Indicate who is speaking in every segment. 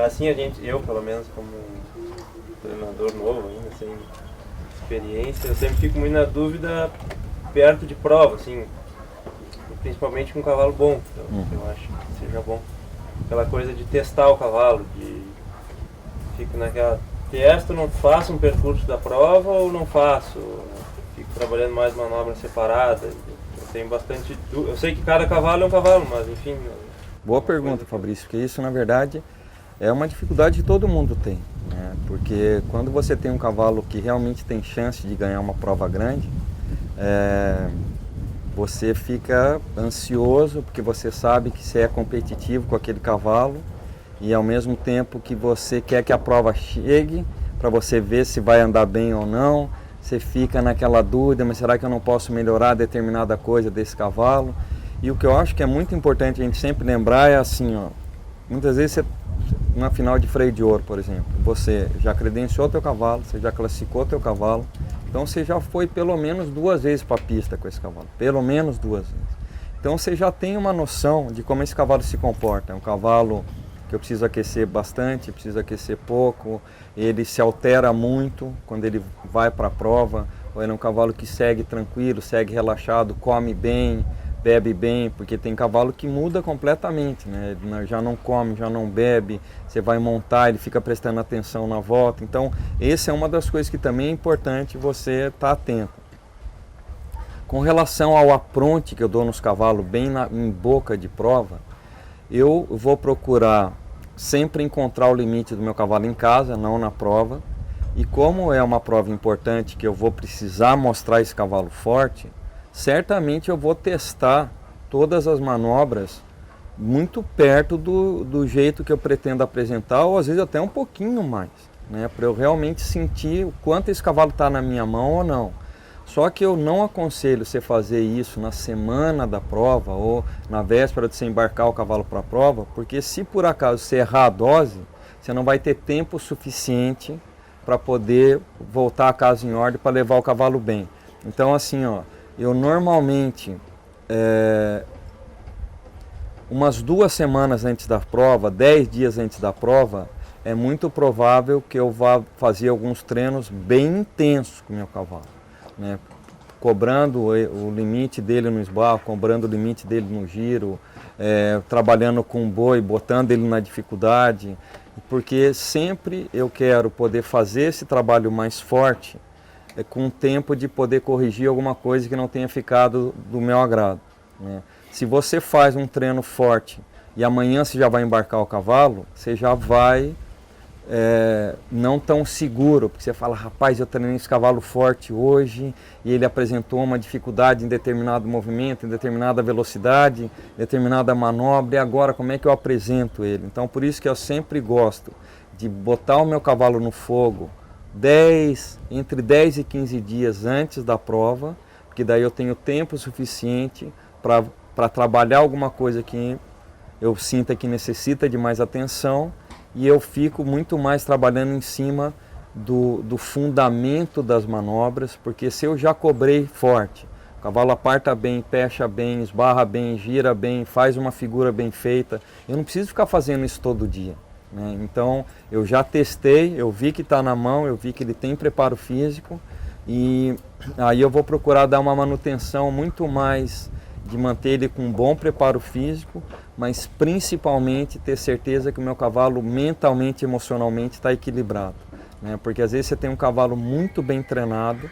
Speaker 1: Assim, eu pelo menos como treinador novo ainda, sem experiência, eu sempre fico muito na dúvida perto de prova, assim, principalmente com um cavalo bom, eu acho que seja bom. Aquela coisa de testar o cavalo, de fico naquela, testo, não faço um percurso da prova ou não faço, fico trabalhando mais manobra separada. Eu tenho bastante dúvida, eu sei que cada cavalo é um cavalo, mas enfim.
Speaker 2: Boa pergunta, Fabrício, porque isso na verdade é uma dificuldade que todo mundo tem, né? Porque quando você tem um cavalo que realmente tem chance de ganhar uma prova grande, você fica ansioso porque você sabe que você é competitivo com aquele cavalo e ao mesmo tempo que você quer que a prova chegue para você ver se vai andar bem ou não, você fica naquela dúvida, mas será que eu não posso melhorar determinada coisa desse cavalo? E o que eu acho que é muito importante a gente sempre lembrar é assim, ó, muitas vezes você, na final de freio de ouro, por exemplo, você já credenciou teu cavalo, você já classificou teu cavalo, então você já foi pelo menos 2 vezes para a pista com esse cavalo, pelo menos 2 vezes. Então você já tem uma noção de como esse cavalo se comporta. É um cavalo que eu preciso aquecer bastante, preciso aquecer pouco, ele se altera muito quando ele vai para a prova, ou ele é um cavalo que segue tranquilo, segue relaxado, come bem, bebe bem, porque tem cavalo que muda completamente, né? Ele já não come, já não bebe, você vai montar, ele fica prestando atenção na volta. Então, essa é uma das coisas que também é importante você estar atento. Com relação ao apronte que eu dou nos cavalos bem em boca de prova, eu vou procurar sempre encontrar o limite do meu cavalo em casa, não na prova. E como é uma prova importante que eu vou precisar mostrar esse cavalo forte, certamente eu vou testar todas as manobras muito perto do jeito que eu pretendo apresentar, ou às vezes até um pouquinho mais, né, para eu realmente sentir o quanto esse cavalo está na minha mão ou não. Só que eu não aconselho você fazer isso na semana da prova ou na véspera de você embarcar o cavalo para a prova, porque se por acaso você errar a dose, você não vai ter tempo suficiente para poder voltar a casa em ordem para levar o cavalo bem. Então assim, ó, eu normalmente, umas 2 semanas antes da prova, 10 dias antes da prova, é muito provável que eu vá fazer alguns treinos bem intensos com o meu cavalo, né? Cobrando o limite dele no esbarro, cobrando o limite dele no giro, trabalhando com o boi, botando ele na dificuldade, porque sempre eu quero poder fazer esse trabalho mais forte, com tempo de poder corrigir alguma coisa que não tenha ficado do meu agrado, né? Se você faz um treino forte e amanhã você já vai embarcar o cavalo, você já vai não tão seguro, porque você fala, rapaz, eu treinei esse cavalo forte hoje e ele apresentou uma dificuldade em determinado movimento, em determinada velocidade, determinada manobra, e agora como é que eu apresento ele? Então por isso que eu sempre gosto de botar o meu cavalo no fogo entre 10 e 15 dias antes da prova, porque daí eu tenho tempo suficiente para trabalhar alguma coisa que eu sinta que necessita de mais atenção, e eu fico muito mais trabalhando em cima do fundamento das manobras, porque se eu já cobrei forte, o cavalo aparta bem, pecha bem, esbarra bem, gira bem, faz uma figura bem feita, eu não preciso ficar fazendo isso todo dia, né? Então eu já testei, eu vi que está na mão, eu vi que ele tem preparo físico, e aí eu vou procurar dar uma manutenção muito mais de manter ele com um bom preparo físico, mas principalmente ter certeza que o meu cavalo mentalmente e emocionalmente está equilibrado, né? Porque às vezes você tem um cavalo muito bem treinado,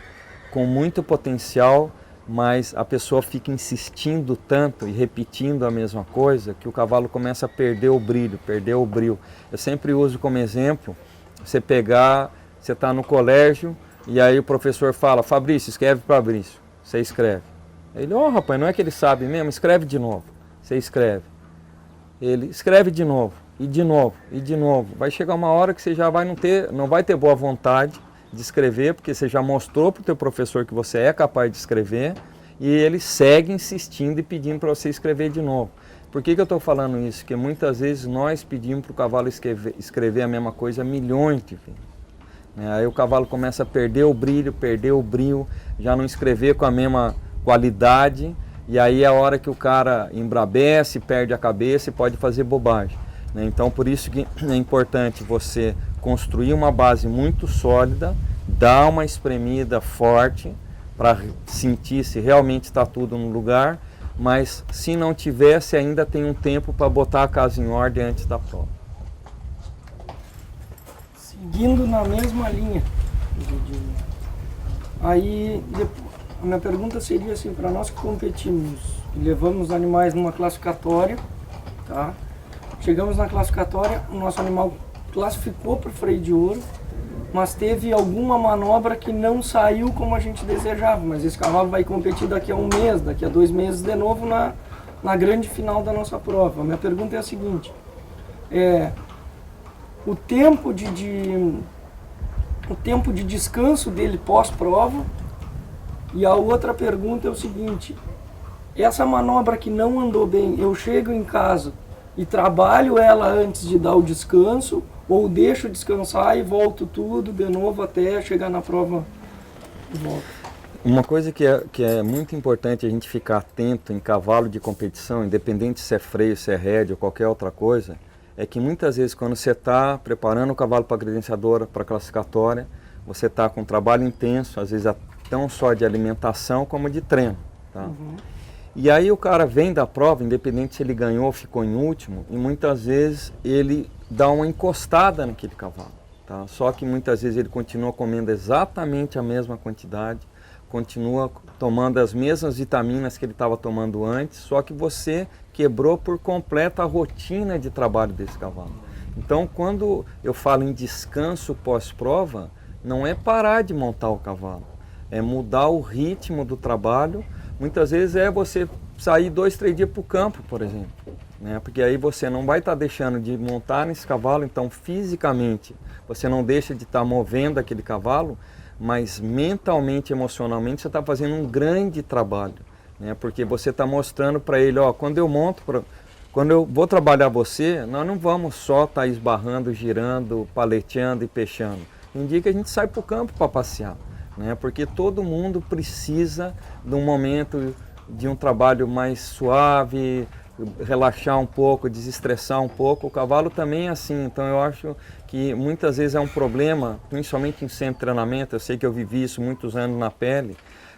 Speaker 2: com muito potencial, mas a pessoa fica insistindo tanto e repetindo a mesma coisa que o cavalo começa a perder o brilho, perder o brio. Eu sempre uso como exemplo, você está no colégio e aí o professor fala, Fabrício, escreve para Fabrício, você escreve. Ele, rapaz, não é que ele sabe mesmo, escreve de novo. Você escreve. Ele escreve de novo, e de novo, e de novo. Vai chegar uma hora que você já não vai ter boa vontade de escrever, porque você já mostrou para o teu professor que você é capaz de escrever, e ele segue insistindo e pedindo para você escrever de novo. Por que eu estou falando isso? Porque muitas vezes nós pedimos para o cavalo escrever a mesma coisa milhões de vezes. Aí o cavalo começa a perder o brilho, já não escrever com a mesma qualidade, e aí é a hora que o cara embrabece, perde a cabeça e pode fazer bobagem. né? Então, por isso que é importante você construir uma base muito sólida, dar uma espremida forte para sentir se realmente está tudo no lugar, mas se não tivesse, ainda tem um tempo para botar a casa em ordem antes da prova.
Speaker 3: Seguindo na mesma linha, aí a minha pergunta seria assim, para nós que competimos e levamos animais numa classificatória, tá? Chegamos na classificatória, o nosso animal classificou para o freio de ouro, mas teve alguma manobra que não saiu como a gente desejava, mas esse cavalo vai competir daqui a um mês, daqui a 2 meses de novo na grande final da nossa prova. A minha pergunta é a seguinte, o tempo de descanso dele pós-prova, e a outra pergunta é o seguinte, essa manobra que não andou bem, eu chego em casa e trabalho ela antes de dar o descanso, ou deixo descansar e volto tudo de novo até chegar na prova de volta?
Speaker 2: Uma coisa que é muito importante a gente ficar atento em cavalo de competição, independente se é freio, se é rédea ou qualquer outra coisa, é que muitas vezes quando você está preparando o cavalo para a credenciadora, para a classificatória, você está com um trabalho intenso, às vezes não só de alimentação como de treino. Tá?
Speaker 3: Uhum.
Speaker 2: E aí o cara vem da prova, independente se ele ganhou ou ficou em último, e muitas vezes ele dá uma encostada naquele cavalo. Tá? Só que muitas vezes ele continua comendo exatamente a mesma quantidade, continua tomando as mesmas vitaminas que ele estava tomando antes, só que você quebrou por completo a rotina de trabalho desse cavalo. Então, quando eu falo em descanso pós-prova, não é parar de montar o cavalo, é mudar o ritmo do trabalho. Muitas vezes é você sair 2, 3 dias para o campo, por exemplo, né? Porque aí você não vai estar deixando de montar nesse cavalo, então fisicamente você não deixa de estar movendo aquele cavalo, mas mentalmente, emocionalmente você está fazendo um grande trabalho, né? Porque você está mostrando para ele, ó, quando eu vou trabalhar você, nós não vamos só estar esbarrando, girando, paleteando e peixando. Tem dia que a gente sai para o campo para passear, né? Porque todo mundo precisa de um momento de um trabalho mais suave, relaxar um pouco, desestressar um pouco. O cavalo também é assim, então eu acho que muitas vezes é um problema, principalmente em centro de treinamento. Eu sei que eu vivi isso muitos anos na pele,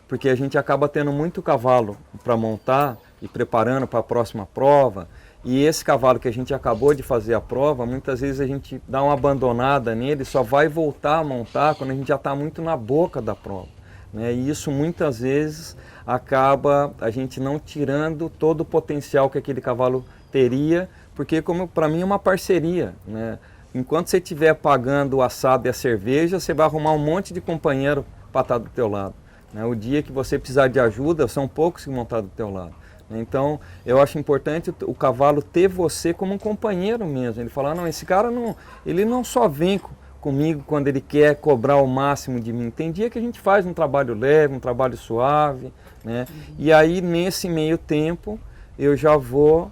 Speaker 2: porque a gente acaba tendo muito cavalo para montar e preparando para a próxima prova, e esse cavalo que a gente acabou de fazer a prova, muitas vezes a gente dá uma abandonada nele, só vai voltar a montar quando a gente já está muito na boca da prova, né? E isso muitas vezes acaba a gente não tirando todo o potencial que aquele cavalo teria, porque como para mim é uma parceria, né? Enquanto você estiver pagando o assado e a cerveja, você vai arrumar um monte de companheiro para estar do teu lado, né? O dia que você precisar de ajuda, são poucos que vão estar do teu lado. Então, eu acho importante o cavalo ter você como um companheiro mesmo. Ele falar, não, esse cara não, ele não só vem comigo quando ele quer cobrar o máximo de mim. Tem dia que a gente faz um trabalho leve, um trabalho suave, né? E aí, nesse meio tempo, eu já vou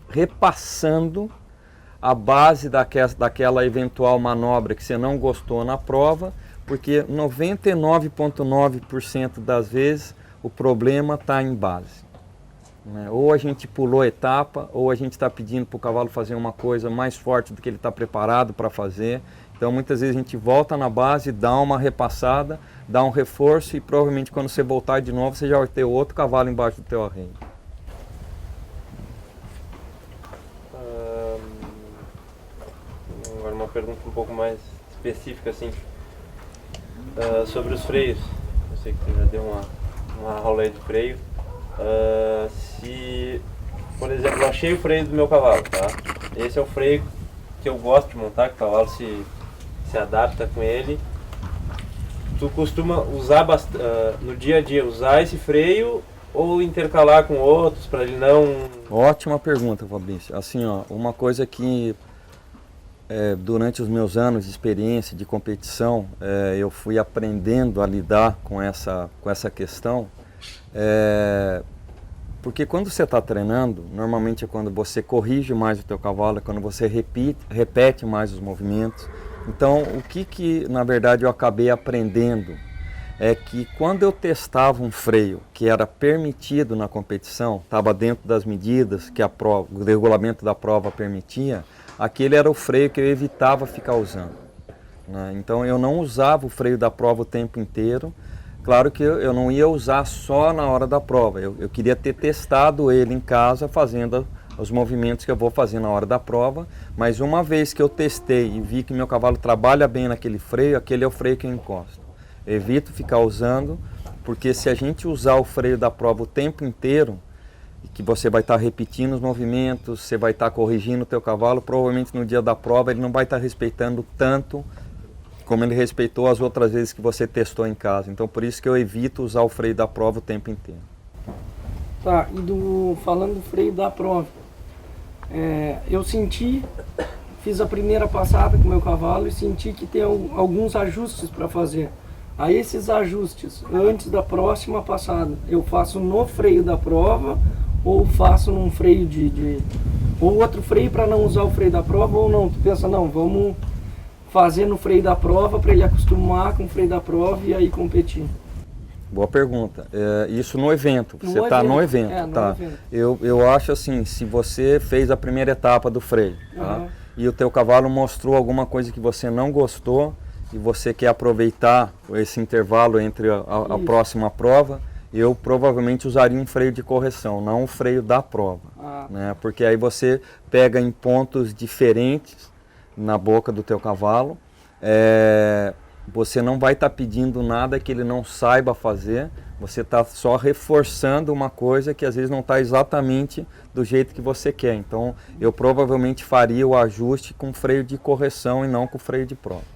Speaker 2: repassando a base daquela eventual manobra que você não gostou na prova, porque 99,9% das vezes o problema está em base, né? Ou a gente pulou etapa, ou a gente está pedindo para o cavalo fazer uma coisa mais forte do que ele está preparado para fazer. Então muitas vezes a gente volta na base, dá uma repassada, dá um reforço e provavelmente quando você voltar de novo você já vai ter outro cavalo embaixo do teu arreio.
Speaker 1: Agora uma pergunta um pouco mais específica assim, sobre os freios. Eu sei que você já deu uma aula aí de freio. Se, por exemplo, eu achei o freio do meu cavalo, tá? Esse é o freio que eu gosto de montar, que o cavalo se adapta com ele. Tu costuma usar no dia a dia, usar esse freio ou intercalar com outros para ele não...
Speaker 2: Ótima pergunta, Fabrício. Assim, ó, uma coisa que durante os meus anos de experiência de competição, eu fui aprendendo a lidar com essa questão, porque quando você está treinando, normalmente é quando você corrige mais o teu cavalo, é quando você repete mais os movimentos. Então, o que na verdade eu acabei aprendendo é que quando eu testava um freio que era permitido na competição, estava dentro das medidas que o regulamento da prova permitia, aquele era o freio que eu evitava ficar usando, né? Então eu não usava o freio da prova o tempo inteiro. Claro que eu não ia usar só na hora da prova, eu queria ter testado ele em casa fazendo os movimentos que eu vou fazer na hora da prova, mas uma vez que eu testei e vi que meu cavalo trabalha bem naquele freio, aquele é o freio que eu encosto. Eu evito ficar usando, porque se a gente usar o freio da prova o tempo inteiro, que você vai estar repetindo os movimentos, você vai estar corrigindo o teu cavalo, provavelmente no dia da prova ele não vai estar respeitando tanto como ele respeitou as outras vezes que você testou em casa. Então por isso que eu evito usar o freio da prova o tempo inteiro.
Speaker 3: Tá, e falando do freio da prova, eu fiz a primeira passada com o meu cavalo e senti que tem alguns ajustes para fazer. A esses ajustes, antes da próxima passada, eu faço no freio da prova ou faço num freio ou outro freio para não usar o freio da prova, ou não, tu pensa, não, vamos fazer no freio da prova para ele acostumar com o freio da prova e aí competir.
Speaker 2: Boa pergunta. Isso no evento, você está no evento, tá?
Speaker 3: Evento.
Speaker 2: Eu acho assim, se você fez a primeira etapa do freio, tá? E o teu cavalo mostrou alguma coisa que você não gostou e você quer aproveitar esse intervalo entre a próxima prova, eu provavelmente usaria um freio de correção, não um freio da prova, né? Porque aí você pega em pontos diferentes na boca do teu cavalo, você não vai estar pedindo nada que ele não saiba fazer, você está só reforçando uma coisa que às vezes não está exatamente do jeito que você quer. Então eu provavelmente faria o ajuste com freio de correção e não com freio de prova.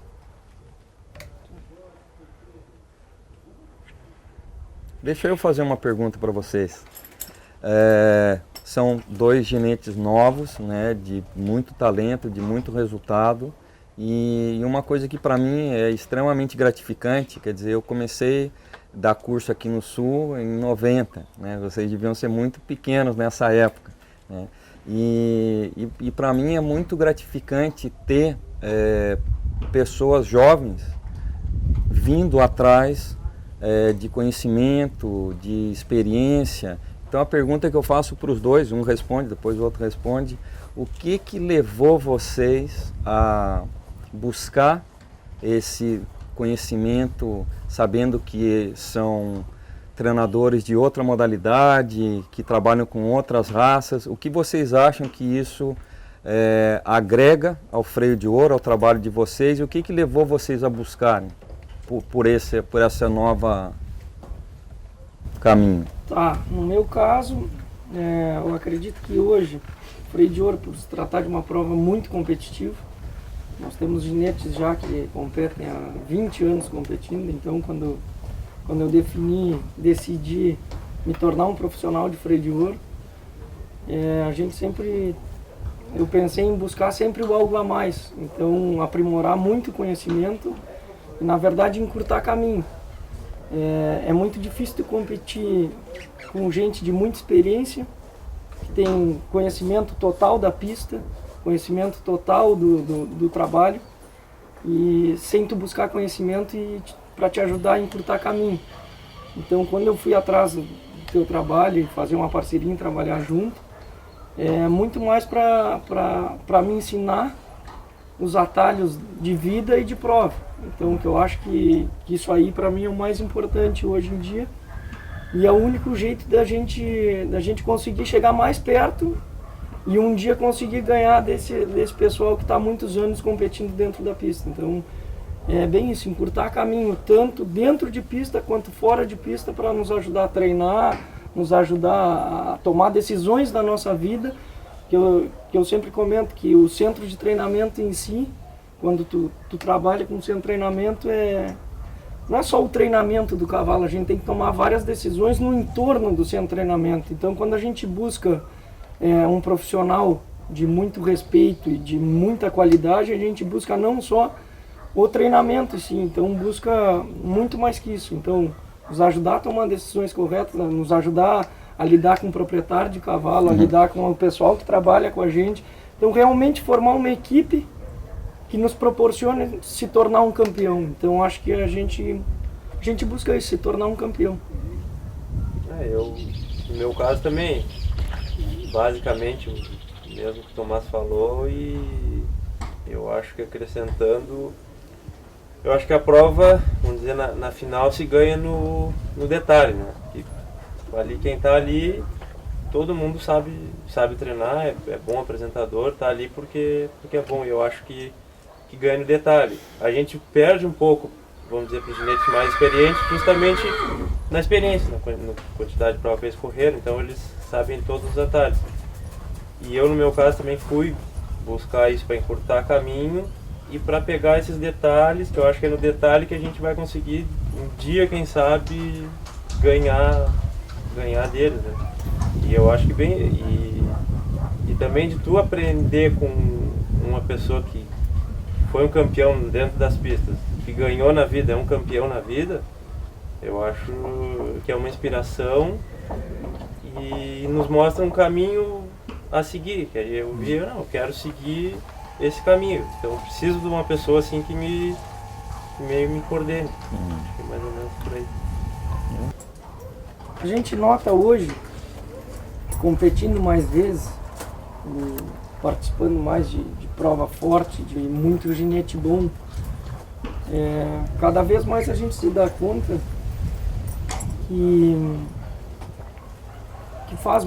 Speaker 2: Deixa eu fazer uma pergunta para vocês. São 2 ginetes novos, né, de muito talento, de muito resultado. E uma coisa que para mim é extremamente gratificante, quer dizer, eu comecei a dar curso aqui no Sul em 90, né? Vocês deviam ser muito pequenos nessa época, né? E para mim é muito gratificante ter pessoas jovens vindo atrás de conhecimento, de experiência. Então a pergunta que eu faço para os dois, um responde, depois o outro responde, o que levou vocês a buscar esse conhecimento, sabendo que são treinadores de outra modalidade, que trabalham com outras raças? O que vocês acham que isso agrega ao freio de ouro, ao trabalho de vocês? E o que levou vocês a buscarem por essa nova caminho?
Speaker 3: Tá, no meu caso, eu acredito que hoje o freio de ouro, por se tratar de uma prova muito competitiva, nós temos ginetes já que competem há 20 anos competindo, então quando eu decidi me tornar um profissional de freio de ouro, eu pensei em buscar sempre o algo a mais, então aprimorar muito o conhecimento e na verdade encurtar caminho. É muito difícil de competir com gente de muita experiência, que tem conhecimento total da pista, conhecimento total do trabalho, e sem tu buscar conhecimento para te ajudar a encurtar caminho. Então quando eu fui atrás do teu trabalho e fazer uma parceria em trabalhar junto, é muito mais para me ensinar os atalhos de vida e de prova. Então que eu acho que isso aí para mim é o mais importante hoje em dia, e é o único jeito da gente conseguir chegar mais perto e um dia conseguir ganhar desse pessoal que está há muitos anos competindo dentro da pista. Então é bem isso, encurtar caminho tanto dentro de pista quanto fora de pista, para nos ajudar a treinar, nos ajudar a tomar decisões da nossa vida, que eu sempre comento que o centro de treinamento em si, quando tu trabalha com o centro de treinamento, não é só o treinamento do cavalo, a gente tem que tomar várias decisões no entorno do centro de treinamento. Então quando a gente busca um profissional de muito respeito e de muita qualidade, a gente busca não só o treinamento, sim, então busca muito mais que isso. Então nos ajudar a tomar decisões corretas, nos ajudar a lidar com o proprietário de cavalo, a lidar com o pessoal que trabalha com a gente. Então realmente formar uma equipe que nos proporcione se tornar um campeão. Então acho que a gente a gente busca isso, se tornar um campeão.
Speaker 1: No meu caso também, basicamente, o mesmo que o Tomás falou, e eu acho que acrescentando, eu acho que a prova, vamos dizer, na final se ganha no detalhe, né? Que ali, quem está ali, todo mundo sabe treinar, é bom apresentador, está ali porque é bom, e eu acho que ganha no detalhe. A gente perde um pouco, vamos dizer, para os ginetes mais experientes, justamente na experiência, na quantidade de prova que eles correram, então eles sabem todos os detalhes. E eu, no meu caso, também fui buscar isso para encurtar caminho e para pegar esses detalhes, que eu acho que é no detalhe que a gente vai conseguir, um dia, quem sabe, ganhar deles, né? E eu acho que e também de tu aprender com uma pessoa que foi um campeão dentro das pistas, que ganhou na vida, é um campeão na vida, eu acho que é uma inspiração e nos mostra um caminho a seguir. Que aí eu quero seguir esse caminho, então eu preciso de uma pessoa assim que meio me coordene. Acho que é mais ou menos por aí.
Speaker 3: A gente nota hoje, competindo mais vezes, participando mais de prova forte, de muito ginete bom, cada vez mais a gente se dá conta que faz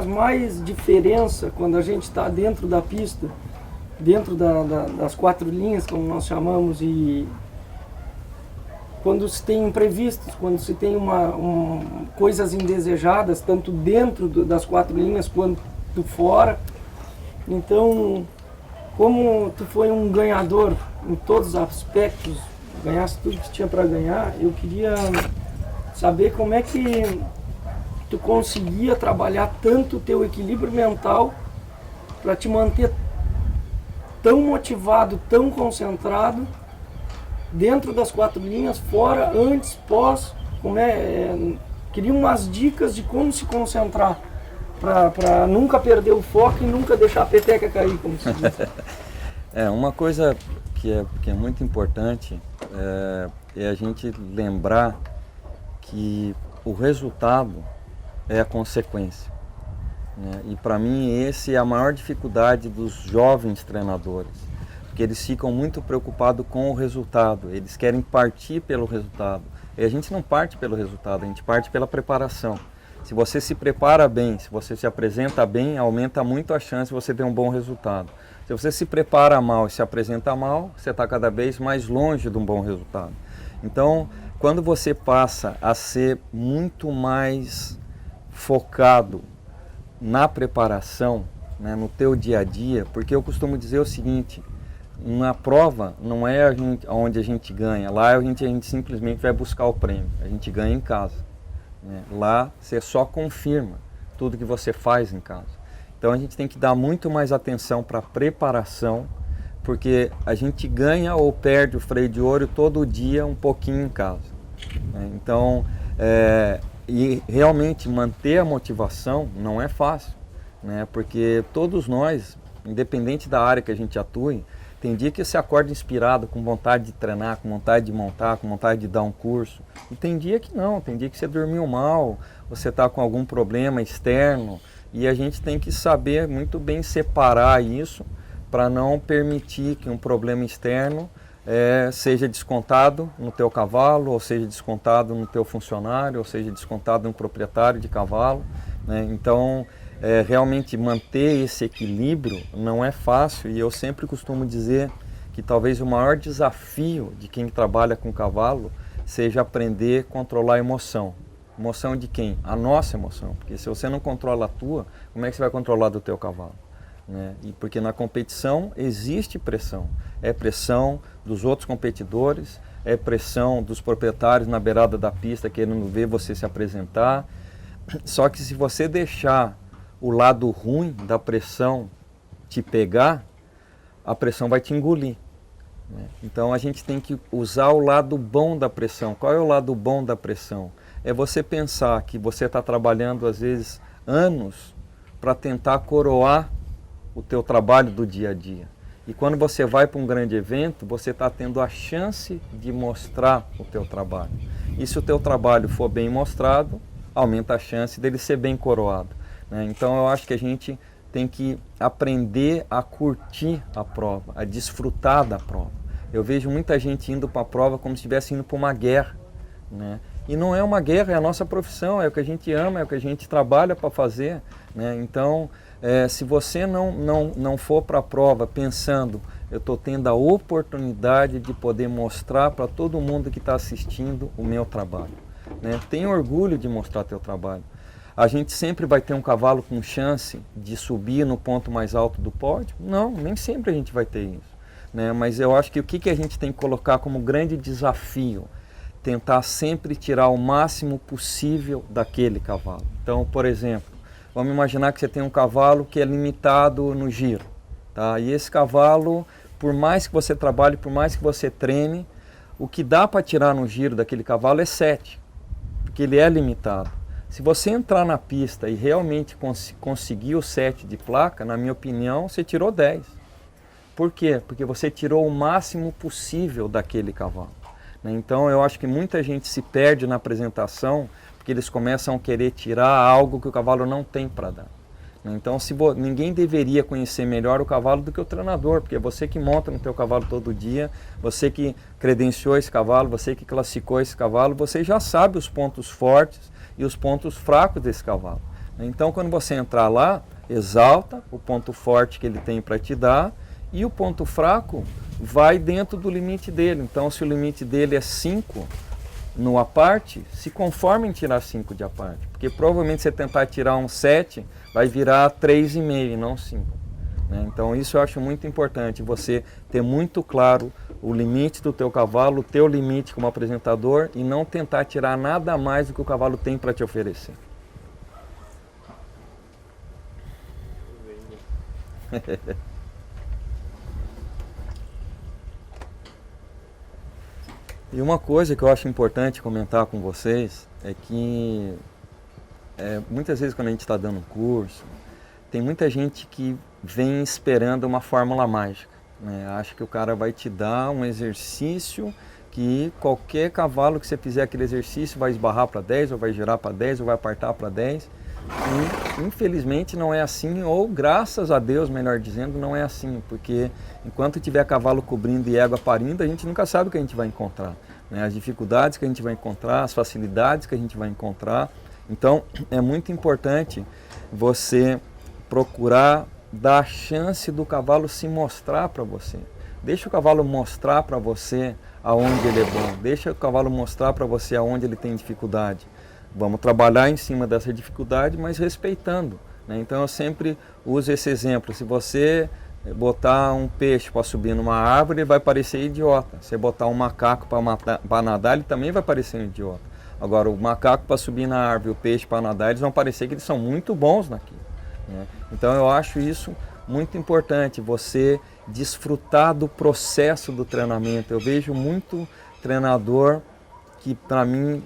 Speaker 3: mais diferença quando a gente está dentro da pista, dentro das 4 linhas, como nós chamamos, e quando se tem imprevistos, quando se tem coisas indesejadas, tanto dentro das 4 linhas quanto fora. Então, como tu foi um ganhador em todos os aspectos, ganhaste tudo que tinha para ganhar, eu queria saber como é que tu conseguia trabalhar tanto o teu equilíbrio mental para te manter tão motivado, tão concentrado, dentro das 4 linhas, fora, antes, pós, queria umas dicas de como se concentrar para nunca perder o foco e nunca deixar a peteca cair, como se diz.
Speaker 2: Uma coisa que é muito importante é a gente lembrar que o resultado é a consequência, né? E para mim esse é a maior dificuldade dos jovens treinadores, porque eles ficam muito preocupados com o resultado, eles querem partir pelo resultado. E a gente não parte pelo resultado, a gente parte pela preparação. Se você se prepara bem, se você se apresenta bem, aumenta muito a chance de você ter um bom resultado. Se você se prepara mal e se apresenta mal, você está cada vez mais longe de um bom resultado. Então, quando você passa a ser muito mais focado na preparação, né, no teu dia a dia, porque eu costumo dizer o seguinte: na prova não é onde a gente ganha, lá a gente simplesmente vai buscar o prêmio, a gente ganha em casa, né? Lá você só confirma tudo que você faz em casa. Então a gente tem que dar muito mais atenção para a preparação, porque a gente ganha ou perde o freio de ouro todo dia um pouquinho em casa, né? Então, e realmente manter a motivação não é fácil, né? Porque todos nós, independente da área que a gente atue, tem dia que você acorda inspirado, com vontade de treinar, com vontade de montar, com vontade de dar um curso. E tem dia que não, tem dia que você dormiu mal, você está com algum problema externo. E a gente tem que saber muito bem separar isso para não permitir que um problema externo seja descontado no teu cavalo, ou seja descontado no teu funcionário, ou seja descontado no proprietário de cavalo, né? Então, realmente manter esse equilíbrio não é fácil, e eu sempre costumo dizer que talvez o maior desafio de quem trabalha com cavalo seja aprender a controlar a emoção. Emoção de quem? A nossa emoção, porque se você não controla a tua, como é que você vai controlar do teu cavalo, né? E porque na competição existe pressão, é pressão dos outros competidores, é pressão dos proprietários na beirada da pista querendo ver você se apresentar. Só que se você deixar o lado ruim da pressão te pegar, a pressão vai te engolir, né? Então a gente tem que usar o lado bom da pressão. Qual é o lado bom da pressão? É você pensar que você está trabalhando às vezes anos para tentar coroar o teu trabalho do dia a dia. E quando você vai para um grande evento, você está tendo a chance de mostrar o teu trabalho. E se o teu trabalho for bem mostrado, aumenta a chance dele ser bem coroado, né? Então eu acho que a gente tem que aprender a curtir a prova, a desfrutar da prova. Eu vejo muita gente indo para a prova como se estivesse indo para uma guerra, né? E não é uma guerra, é a nossa profissão, é o que a gente ama, é o que a gente trabalha para fazer, né? Então, se você não for para a prova pensando, eu estou tendo a oportunidade de poder mostrar para todo mundo que está assistindo o meu trabalho, né? Tenha orgulho de mostrar teu trabalho. A gente sempre vai ter um cavalo com chance de subir no ponto mais alto do pódio? Não, nem sempre a gente vai ter isso, né? Mas eu acho que o que a gente tem que colocar como grande desafio? Tentar sempre tirar o máximo possível daquele cavalo. Então, por exemplo, vamos imaginar que você tem um cavalo que é limitado no giro, tá? E esse cavalo, por mais que você trabalhe, por mais que você treine, o que dá para tirar no giro daquele cavalo é 7, porque ele é limitado. Se você entrar na pista e realmente conseguir o 7 de placa, na minha opinião, você tirou 10. Por quê? Porque você tirou o máximo possível daquele cavalo. Então eu acho que muita gente se perde na apresentação porque eles começam a querer tirar algo que o cavalo não tem para dar. Então ninguém deveria conhecer melhor o cavalo do que o treinador, porque é você que monta no teu cavalo todo dia, você que credenciou esse cavalo, você que classificou esse cavalo, você já sabe os pontos fortes e os pontos fracos desse cavalo. Então quando você entrar lá, exalta o ponto forte que ele tem para te dar e o ponto fraco vai dentro do limite dele. Então, se o limite dele é 5 no aparte, se conforme em tirar 5 de aparte. Porque provavelmente você tentar tirar um 7, vai virar 3,5 e não 5. Né? Então, isso eu acho muito importante, você ter muito claro o limite do teu cavalo, o teu limite como apresentador e não tentar tirar nada mais do que o cavalo tem para te oferecer. E uma coisa que eu acho importante comentar com vocês é que muitas vezes quando a gente está dando um curso, tem muita gente que vem esperando uma fórmula mágica, né? Acha que o cara vai te dar um exercício que qualquer cavalo que você fizer aquele exercício vai esbarrar para 10, ou vai girar para 10, ou vai apartar para 10. E infelizmente não é assim, ou graças a Deus, melhor dizendo, não é assim, porque enquanto tiver cavalo cobrindo e égua parindo, a gente nunca sabe o que a gente vai encontrar, né? As dificuldades que a gente vai encontrar, as facilidades que a gente vai encontrar. Então é muito importante você procurar dar a chance do cavalo se mostrar para você. Deixa o cavalo mostrar para você aonde ele é bom, deixa o cavalo mostrar para você aonde ele tem dificuldade. Vamos trabalhar em cima dessa dificuldade, mas respeitando, né? Então eu sempre uso esse exemplo. Se você botar um peixe para subir numa árvore, ele vai parecer idiota. Se botar um macaco para nadar, ele também vai parecer um idiota. Agora, o macaco para subir na árvore e o peixe para nadar, eles vão parecer que eles são muito bons naquilo, né? Então eu acho isso muito importante, você desfrutar do processo do treinamento. Eu vejo muito treinador que, para mim,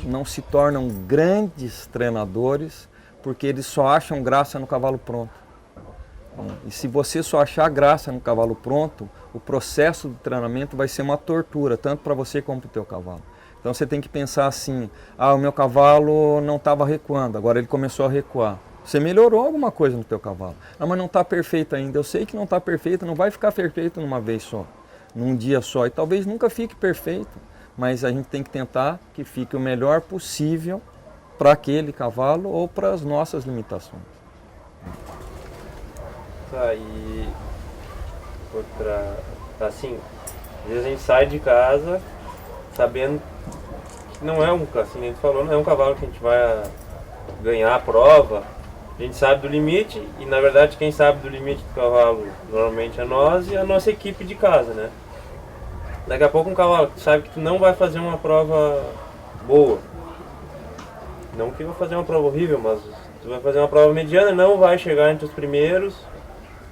Speaker 2: não se tornam grandes treinadores porque eles só acham graça no cavalo pronto. E se você só achar graça no cavalo pronto, o processo do treinamento vai ser uma tortura, tanto para você como para o teu cavalo. Então você tem que pensar assim, o meu cavalo não estava recuando, agora ele começou a recuar. Você melhorou alguma coisa no teu cavalo. Mas não está perfeito ainda. Eu sei que não está perfeito, não vai ficar perfeito numa vez só, num dia só. E talvez nunca fique perfeito. Mas a gente tem que tentar que fique o melhor possível para aquele cavalo ou para as nossas limitações.
Speaker 1: Tá, e outra, assim, às vezes a gente sai de casa sabendo que não é assim, a gente falou, não é um cavalo que a gente vai ganhar a prova. A gente sabe do limite e, na verdade, quem sabe do limite do cavalo normalmente é nós e a nossa equipe de casa, né? Daqui a pouco um cavalo que sabe que tu não vai fazer uma prova boa. Não que vai fazer uma prova horrível, mas tu vai fazer uma prova mediana, não vai chegar entre os primeiros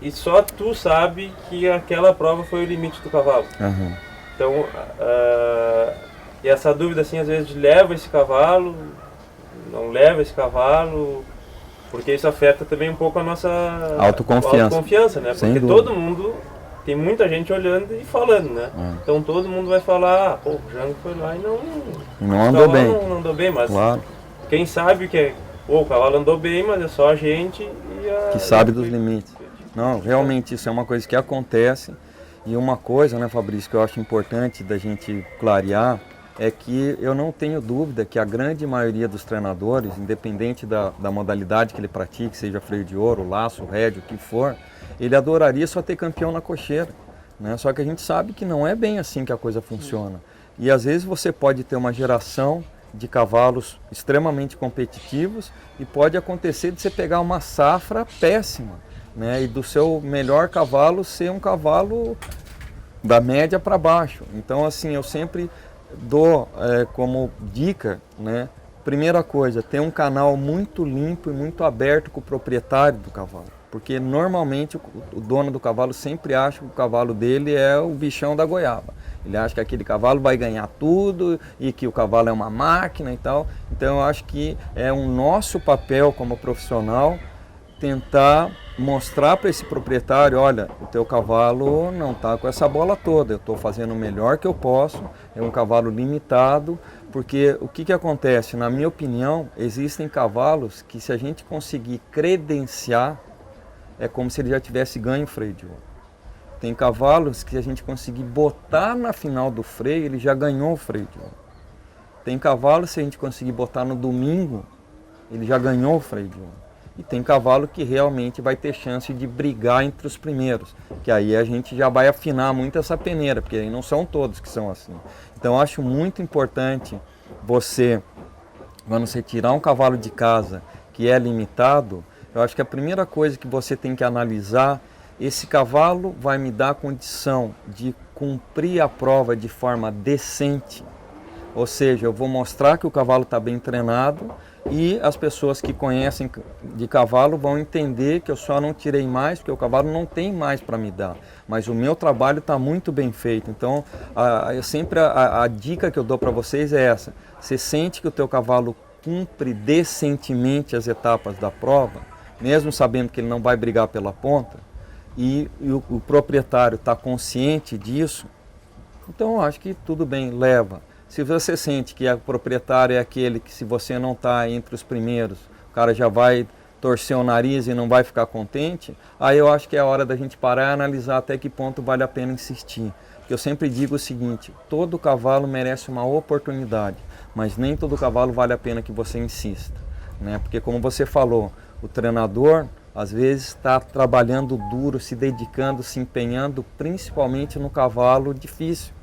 Speaker 1: e só tu sabe que aquela prova foi o limite do cavalo.
Speaker 2: Uhum.
Speaker 1: Então, e essa dúvida assim, às vezes, de leva esse cavalo, não leva esse cavalo, Porque isso afeta também um pouco a nossa
Speaker 2: autoconfiança,
Speaker 1: né?
Speaker 2: Sem
Speaker 1: Porque
Speaker 2: dúvida.
Speaker 1: todo mundo, tem muita gente olhando e falando, né? Então todo mundo vai falar, pô, o Jango foi lá e
Speaker 2: não andou bem.
Speaker 1: Não andou bem, mas
Speaker 2: claro.
Speaker 1: Quem sabe que o cavalo andou bem, mas é só a gente
Speaker 2: que sabe dos limites. Não, realmente isso é uma coisa que acontece. E uma coisa, né, Fabrício, que eu acho importante da gente clarear, é que eu não tenho dúvida que a grande maioria dos treinadores, independente da modalidade que ele pratique, seja freio de ouro, laço, rédea, o que for, ele adoraria só ter campeão na cocheira, né? Só que a gente sabe que não é bem assim que a coisa funciona. E às vezes você pode ter uma geração de cavalos extremamente competitivos e pode acontecer de você pegar uma safra péssima, né? E do seu melhor cavalo ser um cavalo da média para baixo. Então, assim, eu sempre dou como dica, né? Primeira coisa, ter um canal muito limpo e muito aberto com o proprietário do cavalo. Porque normalmente o dono do cavalo sempre acha que o cavalo dele é o bichão da goiaba. Ele acha que aquele cavalo vai ganhar tudo e que o cavalo é uma máquina e tal. Então eu acho que é um nosso papel como profissional tentar mostrar para esse proprietário, olha, o teu cavalo não está com essa bola toda, eu estou fazendo o melhor que eu posso, é um cavalo limitado, porque o que acontece? Na minha opinião, existem cavalos que se a gente conseguir credenciar, é como se ele já tivesse ganho o freio de ouro. Tem cavalos que a gente conseguir botar na final do freio, ele já ganhou o freio de ouro. Tem cavalos, se a gente conseguir botar no domingo, ele já ganhou o freio de ouro. E tem cavalo que realmente vai ter chance de brigar entre os primeiros, que aí a gente já vai afinar muito essa peneira, porque aí não são todos que são assim. Então eu acho muito importante você, quando você tirar um cavalo de casa que é limitado, eu acho que a primeira coisa que você tem que analisar, esse cavalo vai me dar condição de cumprir a prova de forma decente, ou seja, eu vou mostrar que o cavalo está bem treinado e as pessoas que conhecem de cavalo vão entender que eu só não tirei mais, porque o cavalo não tem mais para me dar. Mas o meu trabalho está muito bem feito. Então, a dica que eu dou para vocês é essa. Você sente que o teu cavalo cumpre decentemente as etapas da prova, mesmo sabendo que ele não vai brigar pela ponta, e o proprietário está consciente disso, então eu acho que tudo bem, leva. Se você sente que o proprietário é aquele que, se você não está entre os primeiros, o cara já vai torcer o nariz e não vai ficar contente, aí eu acho que é a hora da gente parar e analisar até que ponto vale a pena insistir. Porque eu sempre digo o seguinte, todo cavalo merece uma oportunidade, mas nem todo cavalo vale a pena que você insista, né? Porque como você falou, o treinador às vezes está trabalhando duro, se dedicando, se empenhando, principalmente no cavalo difícil.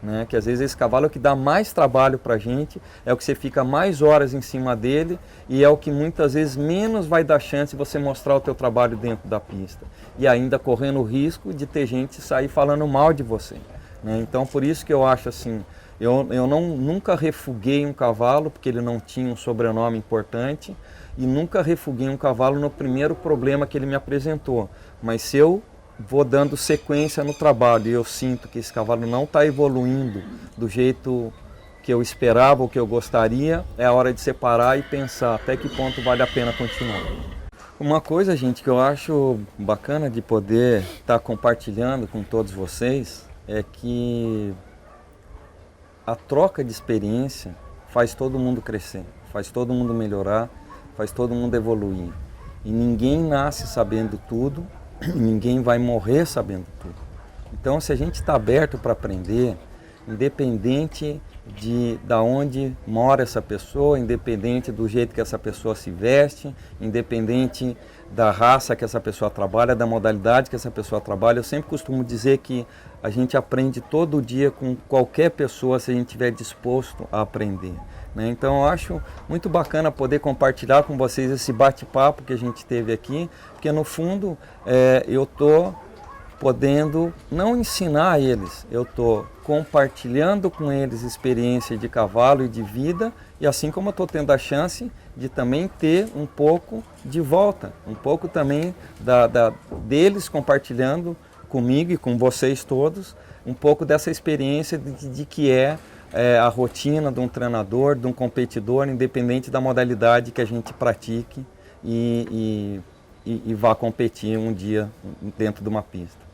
Speaker 2: Né? Que às vezes esse cavalo é o que dá mais trabalho para a gente, é o que você fica mais horas em cima dele e é o que muitas vezes menos vai dar chance de você mostrar o teu trabalho dentro da pista. E ainda correndo o risco de ter gente sair falando mal de você. Né? Então por isso que eu acho assim, eu nunca refuguei um cavalo porque ele não tinha um sobrenome importante e nunca refuguei um cavalo no primeiro problema que ele me apresentou. Mas se eu vou dando sequência no trabalho e eu sinto que esse cavalo não está evoluindo do jeito que eu esperava ou que eu gostaria, é a hora de separar e pensar até que ponto vale a pena continuar. Uma coisa, gente, que eu acho bacana de poder estar compartilhando com todos vocês é que a troca de experiência faz todo mundo crescer, faz todo mundo melhorar, faz todo mundo evoluir. E ninguém nasce sabendo tudo, ninguém vai morrer sabendo tudo. Então, se a gente está aberto para aprender, independente de onde mora essa pessoa, independente do jeito que essa pessoa se veste, independente da raça que essa pessoa trabalha, da modalidade que essa pessoa trabalha, eu sempre costumo dizer que a gente aprende todo dia com qualquer pessoa se a gente estiver disposto a aprender. Né? Então eu acho muito bacana poder compartilhar com vocês esse bate-papo que a gente teve aqui, porque no fundo eu estou podendo não ensinar a eles, eu estou compartilhando com eles experiência de cavalo e de vida, e assim como eu estou tendo a chance de também ter um pouco de volta, um pouco também deles compartilhando comigo e com vocês todos, um pouco dessa experiência de que é a rotina de um treinador, de um competidor, independente da modalidade que a gente pratique e vá competir um dia dentro de uma pista.